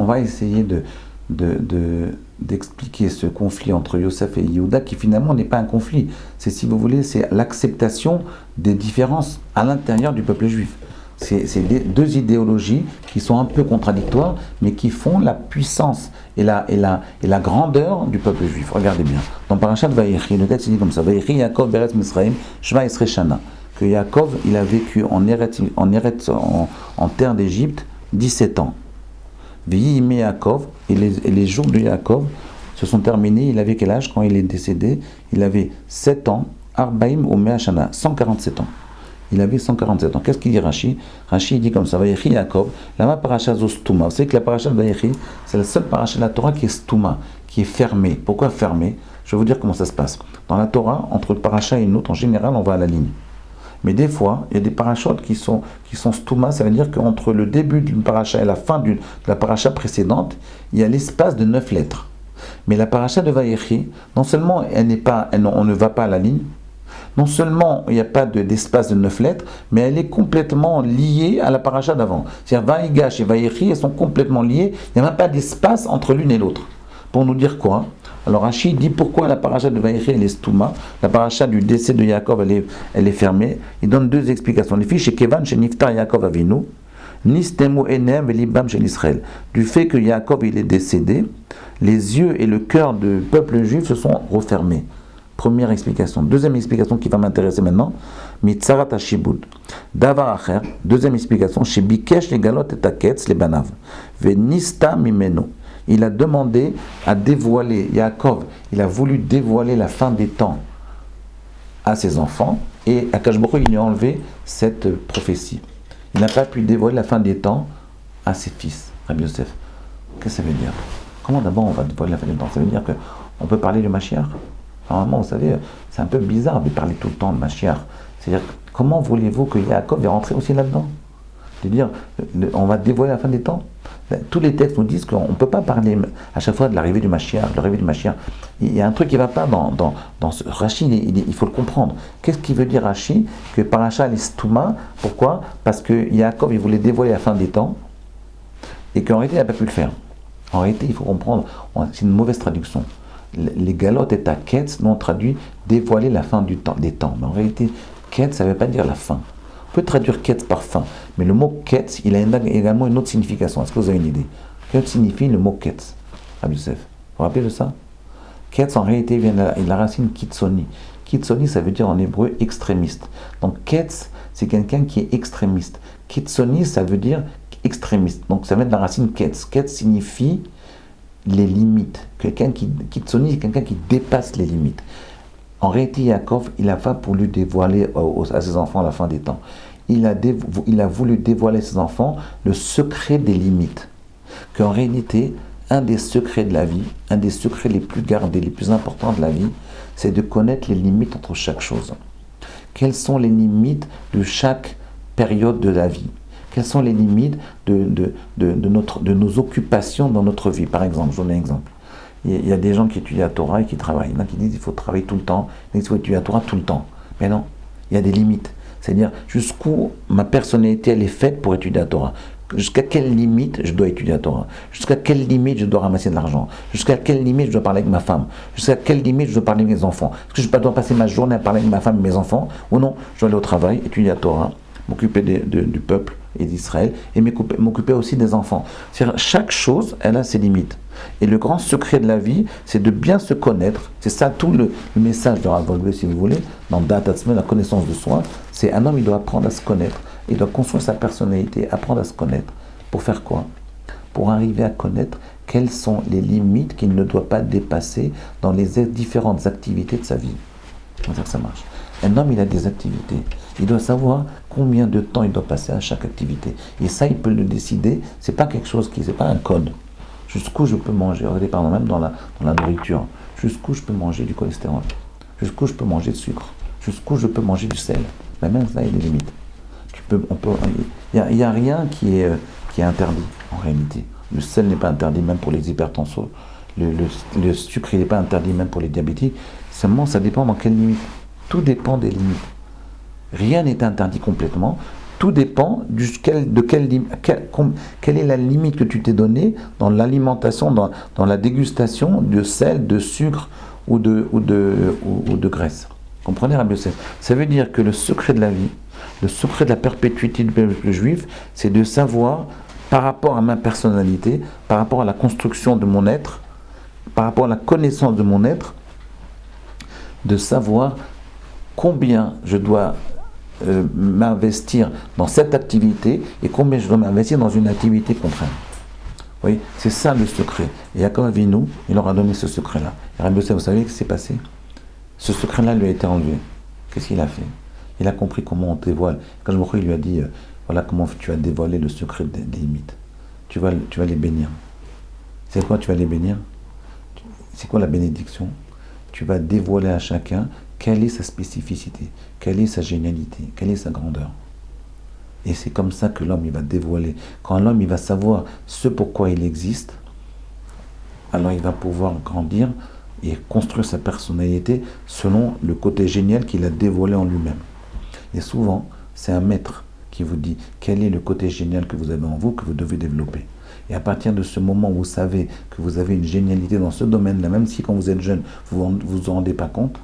va essayer d'expliquer ce conflit entre Yosef et Yehuda qui finalement n'est pas un conflit. C'est, si vous voulez, c'est l'acceptation des différences à l'intérieur du peuple juif. C'est deux idéologies qui sont un peu contradictoires, mais qui font la puissance et la grandeur du peuple juif. Regardez bien. Dans Parashat Vayechi, le texte dit comme ça: Vayechi Yaakov beretz Misraim shva esrei shana. Que Yaakov, il a vécu en terre d'Égypte 17 ans. V'yime Yaakov, et les jours de Yaakov se sont terminés. Il avait quel âge quand il est décédé? Il avait 7 ans, Arbaim ou Mea Shana, 147 ans. Il avait 147 ans. Qu'est-ce qu'il dit Rashi? Rashi dit comme ça: Vayechi Yaakov, lama parasha zo stuma. Vous savez que la parasha de Vayechi, c'est la seule parasha de la Torah qui est stuma, qui est fermée. Pourquoi fermée? Je vais vous dire comment ça se passe. Dans la Torah, entre le parasha et une autre, en général, on va à la ligne. Mais des fois, il y a des parachutes qui sont stuma, ça veut dire qu'entre le début d'une paracha et la fin de la paracha précédente, il y a l'espace de 9 lettres. Mais la paracha de Vayechi, non seulement on ne va pas à la ligne, non seulement il n'y a pas d'espace de 9 lettres, mais elle est complètement liée à la paracha d'avant. C'est-à-dire Vaïgash et Vayechi, elles sont complètement liées, il n'y a même pas d'espace entre l'une et l'autre. Pour nous dire quoi? Alors Rashi dit pourquoi la paracha de Vayechi elle est stouma, la paracha du décès de Yaakov elle est fermée. Il donne deux explications. Les filles chez Kevan, chez Niftar Yaakov Avinu, Nistemu Enem Velibam chez Israël. Du fait que Yaakov il est décédé, les yeux et le cœur du peuple juif se sont refermés. Première explication. Deuxième explication qui va m'intéresser maintenant, Mitzarat Hashibud. Davar Acher. Deuxième explication, chez Bikesh les galot et Taketz les banav. Venista Mimeno. Il a demandé à dévoiler, Yaakov, il a voulu dévoiler la fin des temps à ses enfants, et Akash Baruch Hu, il lui a enlevé cette prophétie. Il n'a pas pu dévoiler la fin des temps à ses fils, Rabbi Yosef. Qu'est-ce que ça veut dire? Comment d'abord on va dévoiler la fin des temps? Ça veut dire qu'on peut parler du Mashiach. Normalement, vous savez, c'est un peu bizarre de parler tout le temps de Mashiach. C'est-à-dire, comment voulez-vous que Yaakov ait rentré aussi là-dedans? C'est-à-dire, on va dévoiler la fin des temps. Tous les textes nous disent qu'on ne peut pas parler à chaque fois de l'arrivée du Mashiach, Il y a un truc qui ne va pas dans ce Rashi, il faut le comprendre. Qu'est-ce qui veut dire Rashi? Que Parasha est Stouma. Pourquoi? Parce que Yaakov, il voulait dévoiler la fin des temps, et qu'en réalité, il n'a pas pu le faire. En réalité, il faut comprendre, c'est une mauvaise traduction. Les galotes et taketz, nous on traduit dévoiler la fin des temps. Mais en réalité, ketz, ça ne veut pas dire la fin. On peut traduire ketz par fin, mais le mot ketz, il a également une autre signification. Est-ce que vous avez une idée? Que signifie le mot ketz, Rabbi Yosef? Vous vous rappelez de ça? Ketz, en réalité, vient de la racine kitsoni. Kitsoni, ça veut dire en hébreu extrémiste. Donc ketz, c'est quelqu'un qui est extrémiste. Kitsoni, ça veut dire extrémiste. Donc ça vient de la racine ketz. Ketz signifie les limites. Kitsoni, c'est quelqu'un qui dépasse les limites. En réalité, Yaakov, il n'a pas voulu dévoiler à ses enfants la fin des temps. Il a voulu dévoiler à ses enfants le secret des limites. Qu'en réalité, un des secrets de la vie, un des secrets les plus gardés, les plus importants de la vie, c'est de connaître les limites entre chaque chose. Quelles sont les limites de chaque période de la vie? Quelles sont les limites de nos occupations dans notre vie? Par exemple, je donne un exemple. Il y a des gens qui étudient la Torah et qui travaillent. Il y en a qui disent qu'il faut travailler tout le temps, il faut étudier la Torah tout le temps. Mais non, il y a des limites. C'est-à-dire jusqu'où ma personnalité elle est faite pour étudier la Torah. Jusqu'à quelle limite je dois étudier la Torah? Jusqu'à quelle limite je dois ramasser de l'argent? Jusqu'à quelle limite je dois parler avec ma femme? Jusqu'à quelle limite je dois parler avec mes enfants? Est-ce que je dois passer ma journée à parler avec ma femme et mes enfants? Ou non, je dois aller au travail, étudier la Torah, m'occuper du peuple et d'Israël, et m'occuper aussi des enfants. C'est-à-dire, chaque chose, elle a ses limites. Et le grand secret de la vie, c'est de bien se connaître. C'est ça tout le message de Rav Wolbe, si vous voulez, dans Da'at Atzmo, la connaissance de soi. C'est un homme, il doit apprendre à se connaître. Il doit construire sa personnalité, apprendre à se connaître. Pour faire quoi? Pour arriver à connaître quelles sont les limites qu'il ne doit pas dépasser dans les différentes activités de sa vie. C'est ça que ça marche. Un homme, il a des activités. Il doit savoir combien de temps il doit passer à chaque activité. Et ça, il peut le décider. C'est pas quelque chose c'est pas un code. Jusqu'où je peux manger. Regardez, par exemple, même dans la nourriture. Jusqu'où je peux manger du cholestérol. Jusqu'où je peux manger de sucre. Jusqu'où je peux manger du sel. Mais même ça, il y a des limites. Il n'y a rien qui est interdit, en réalité. Le sel n'est pas interdit, même pour les hypertenseurs. Le sucre, il n'est pas interdit, même pour les diabétiques. Seulement, ça dépend dans quelle limite. Tout dépend des limites. Rien n'est interdit complètement. Tout dépend quelle est la limite que tu t'es donnée dans l'alimentation, dans la dégustation de sel, de sucre ou de graisse. Comprenez, Rabbi Yosef? Ça veut dire que le secret de la vie, le secret de la perpétuité du peuple juif, c'est de savoir, par rapport à ma personnalité, par rapport à la construction de mon être, par rapport à la connaissance de mon être, de savoir combien je dois m'investir dans cette activité et combien je dois m'investir dans une activité contraire. Vous voyez, c'est ça le secret. Et Yaakov Avinu, il leur a donné ce secret-là. Et Rabbi Yosef, vous savez ce qui s'est passé? Ce secret-là lui a été enlevé. Qu'est-ce qu'il a fait? Il a compris comment on dévoile. Quand je me crois, il lui a dit, voilà comment tu as dévoilé le secret des limites. Tu vas les bénir. C'est quoi tu vas les bénir? C'est quoi la bénédiction? Tu vas dévoiler à chacun quelle est sa spécificité, quelle est sa génialité, quelle est sa grandeur. Et c'est comme ça que l'homme il va dévoiler. Quand l'homme il va savoir ce pourquoi il existe, alors il va pouvoir grandir et construire sa personnalité selon le côté génial qu'il a dévoilé en lui-même. Et souvent, c'est un maître qui vous dit quel est le côté génial que vous avez en vous, que vous devez développer. Et à partir de ce moment où vous savez que vous avez une génialité dans ce domaine-là, même si quand vous êtes jeune, vous ne vous en rendez pas compte,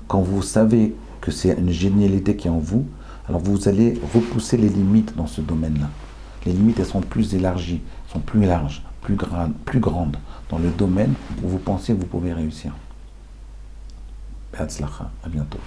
quand vous savez que c'est une génialité qui est en vous, alors vous allez repousser les limites dans ce domaine-là. Les limites, elles sont plus élargies, sont plus larges, plus grandes dans le domaine où vous pensez que vous pouvez réussir. À bientôt.